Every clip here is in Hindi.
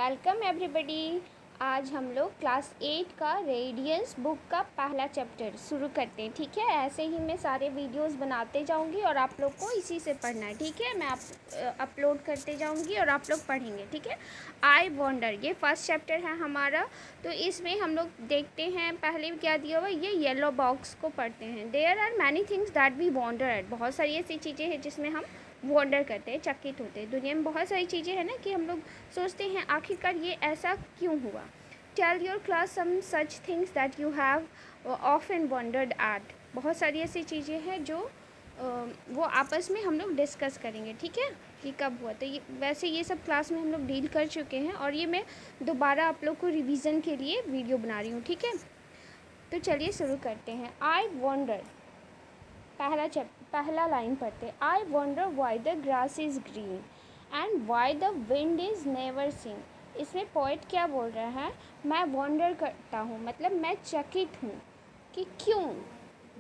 Welcome everybody. आज हम लोग क्लास 8 का रेडियंस बुक का पहला चैप्टर शुरू करते हैं। ठीक है, ऐसे ही मैं सारे वीडियोस बनाते जाऊंगी और आप लोग को इसी से पढ़ना है। ठीक है, मैं अपलोड करते जाऊंगी और आप लोग पढ़ेंगे। ठीक है, आई वॉन्डर ये फर्स्ट चैप्टर है हमारा। तो इसमें हम लोग देखते हैं पहले क्या दिया हुआ, ये येलो बॉक्स को पढ़ते हैं। There are many things that we wonder at. बहुत सारी ऐसी चीज़ें हैं जिसमें हम वॉन्डर करते हैं, चकित होते हैं। दुनिया में बहुत सारी चीज़ें हैं ना कि हम लोग सोचते हैं आखिरकार ये ऐसा क्यों हुआ। Tell your class some such things that you have often wondered at. बहुत सारी ऐसी चीज़ें हैं जो वो आपस में हम लोग डिस्कस करेंगे। ठीक है, कि कब हुआ। तो ये वैसे ये सब क्लास में हम लोग डील कर चुके हैं और ये मैं दोबारा आप लोग को रिवीजन के लिए वीडियो बना रही हूँ। ठीक है, तो चलिए शुरू करते हैं। आई वॉन्डर पहला लाइन पढ़ते। I wonder why the grass is green and why the wind is never seen. इसमें पोइट क्या बोल रहा है, मैं वॉन्डर करता हूँ, मतलब मैं चकित हूँ कि क्यों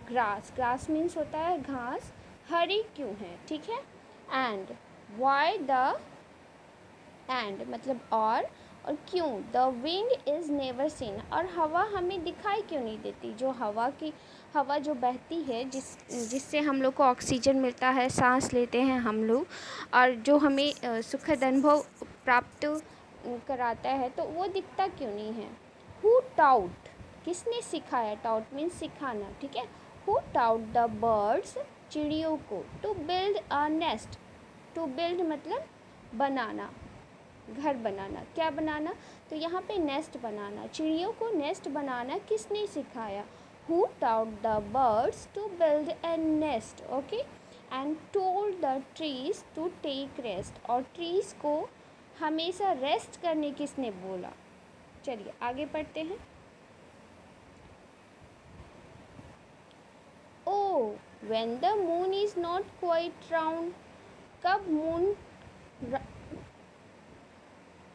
ग्रास मीन्स होता है घास, हरी क्यों है। ठीक है, एंड वाई द एंड मतलब और क्यों the wind is never scene, और हवा हमें दिखाई क्यों नहीं देती। जो हवा जो बहती है जिससे हम लोग को ऑक्सीजन मिलता है, सांस लेते हैं हम लोग, और जो हमें सुखद अनुभव प्राप्त कराता है, तो वो दिखता क्यों नहीं है। हु टाउट, किसने सिखाया, टाउट मीन्स सिखाना। ठीक है, हु टाउट द बर्ड्स, चिड़ियों को, to build a nest. To build मतलब बनाना, घर बनाना, क्या बनाना, तो यहाँ पे नेस्ट बनाना, चिड़ियों को नेस्ट बनाना किसने सिखाया। Who taught the birds to build a nest, okay, and told the trees to take rest, और trees को हमेशा रेस्ट करने किसने बोला। चलिए आगे पढ़ते हैं। Oh, when the moon is not quite round, कब मून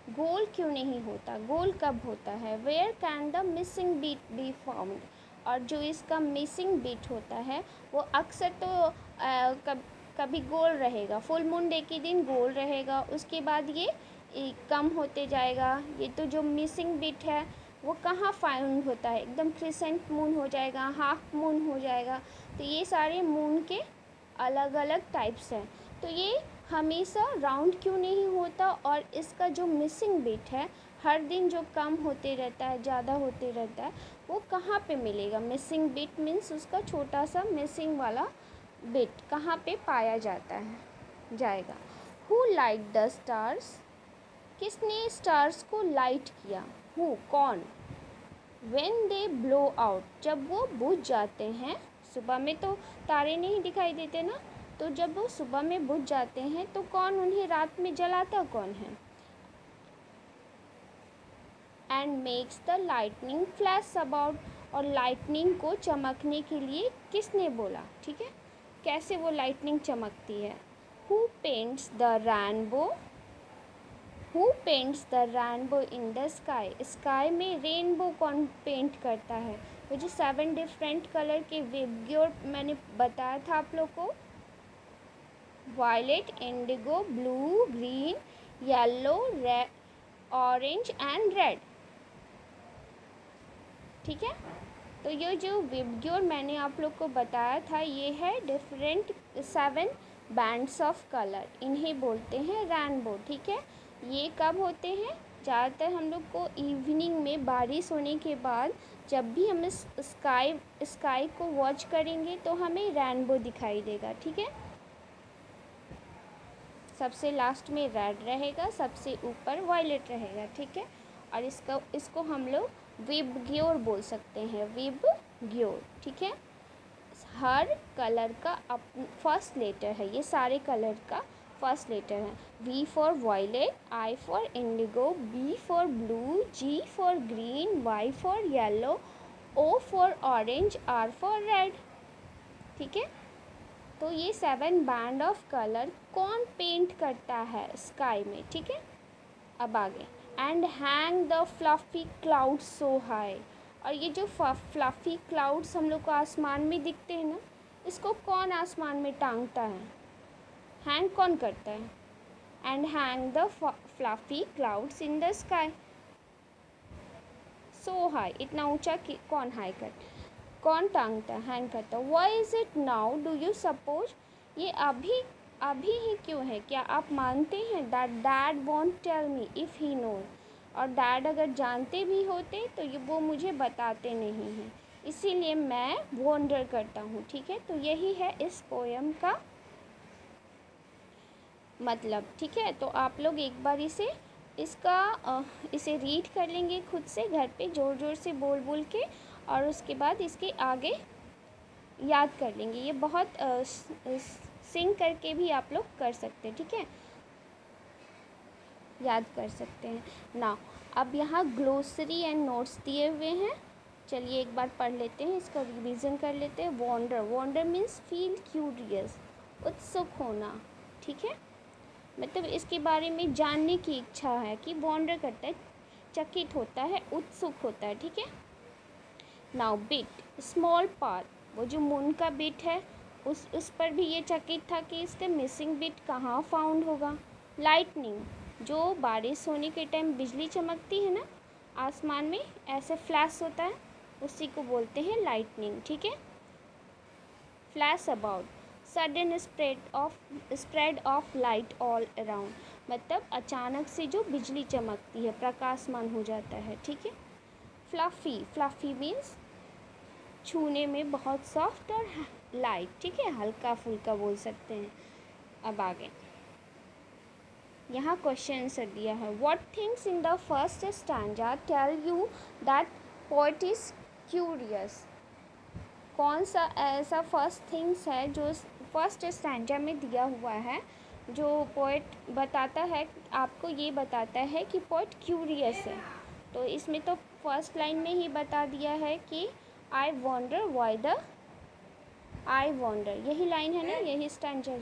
गोल क्यों नहीं होता, गोल कब होता है। Where can the missing bit be found, और जो इसका मिसिंग बीट होता है वो अक्सर तो कभी गोल रहेगा, फुल मून डे के दिन गोल रहेगा, उसके बाद ये कम होते जाएगा। ये तो जो मिसिंग बीट है वो कहाँ फाउंड होता है, एकदम क्रिसेंट मून हो जाएगा, हाफ मून हो जाएगा। तो ये सारे मून के अलग अलग टाइप्स हैं। तो ये हमेशा राउंड क्यों नहीं होता, और इसका जो मिसिंग बिट है हर दिन जो कम होते रहता है, ज़्यादा होते रहता है, वो कहाँ पे मिलेगा। मिसिंग बिट मीन्स उसका छोटा सा मिसिंग वाला बिट कहाँ पे पाया जाएगा। हु लाइट द स्टार्स, किसने स्टार्स को लाइट किया। हु कौन। व्हेन दे ब्लो आउट, जब वो बुझ जाते हैं। सुबह में तो तारे नहीं दिखाई देते ना, तो जब वो सुबह में बुझ जाते हैं तो कौन उन्हें रात में जलाता कौन है। And makes the lightning flash about, और लाइटनिंग को चमकने के लिए किसने बोला। ठीक है, कैसे वो लाइटनिंग चमकती है। Who paints the rainbow, who paints the rainbow in the sky, sky में रेनबो कौन पेंट करता है। वो जो 7 डिफरेंट कलर के विबग्योर मैंने बताया था आप लोग को, violet, indigo, blue, green, yellow, red, orange and red. ठीक है, तो ये जो विबग्योर मैंने आप लोग को बताया था, ये है डिफरेंट 7 बैंड्स ऑफ कलर, इन्हें बोलते हैं रेनबो। ठीक है, ये कब होते हैं, ज़्यादातर हम लोग को इवनिंग में बारिश होने के बाद जब भी हम इस स्काई को वॉच करेंगे तो हमें रेनबो दिखाई देगा। ठीक है, सबसे लास्ट में रेड रहेगा, सबसे ऊपर वायलेट रहेगा। ठीक है, और इसको हम लोग विबग्योर बोल सकते हैं, विबग्योर। ठीक है, हर कलर का फर्स्ट लेटर है, ये सारे कलर का फर्स्ट लेटर है। V for violet, I for indigo, B for blue, G for green, Y for yellow, O for orange, R for red. ठीक है, तो ये 7 बैंड ऑफ कलर कौन पेंट करता है स्काई में। ठीक है, अब आगे। And hang the fluffy clouds so high, और ये जो फ्लफी क्लाउड्स हम लोग को आसमान में दिखते हैं ना, इसको कौन आसमान में टांगता है, हैंग कौन करता है। and hang the fluffy clouds in the sky. So high, इतना ऊंचा कौन हाई कर, कौन टांगता हैंग करता. Why is it now? Do you suppose? ये अभी अभी ही क्यों है? क्या आप मानते हैं? That dad won't tell me if he knows. और डैड अगर जानते भी होते तो ये वो मुझे बताते नहीं हैं, इसीलिए मैं वॉन्डर करता हूँ. ठीक है, तो यही है इस पोएम का मतलब. ठीक है, तो आप लोग एक बार इसे रीड कर लेंगे खुद से घर पे ज़ोर ज़ोर से बोल बोल के, और उसके बाद इसके आगे याद कर लेंगे. ये बहुत सिंग करके भी आप लोग कर सकते हैं. ठीक है, याद कर सकते हैं ना. अब यहाँ ग्लोसरी एंड नोट्स दिए हुए हैं. चलिए एक बार पढ़ लेते हैं, इसका रिवीजन कर लेते हैं. Wonder, wonder means feel curious, उत्सुक होना. ठीक है, मतलब इसके बारे में जानने की इच्छा है कि वॉन्डर करता है, चकित होता है, उत्सुक होता है. ठीक है. नाउ बिट, स्मॉल पार्ट, वो जो मून का बिट है उस पर भी ये चकित था कि इसका मिसिंग बिट कहाँ फाउंड होगा. लाइटनिंग, जो बारिश होने के टाइम बिजली चमकती है ना आसमान में, ऐसे फ्लैश होता है, उसी को बोलते हैं लाइटनिंग. ठीक है. Flash about, sudden spread of light all around, मतलब अचानक से जो बिजली चमकती है, प्रकाशमान हो जाता है. ठीक है. फ्लफ़ी, फ्लफ़ी मीन्स छूने में बहुत सॉफ्ट और लाइट. ठीक है, हल्का फुल्का बोल सकते हैं. अब आगे यहाँ क्वेश्चन आंसर दिया है. What things in the first stanza tell you that poet is curious. कौन सा ऐसा फर्स्ट थिंग्स है जो फर्स्ट स्टैंजा में दिया हुआ है, जो पोएट बताता है, आपको ये बताता है कि पोएट क्यूरियस है. तो इसमें तो फर्स्ट लाइन में ही बता दिया है कि I wonder why the, I wonder, यही लाइन है ना, यही स्टैंजा है.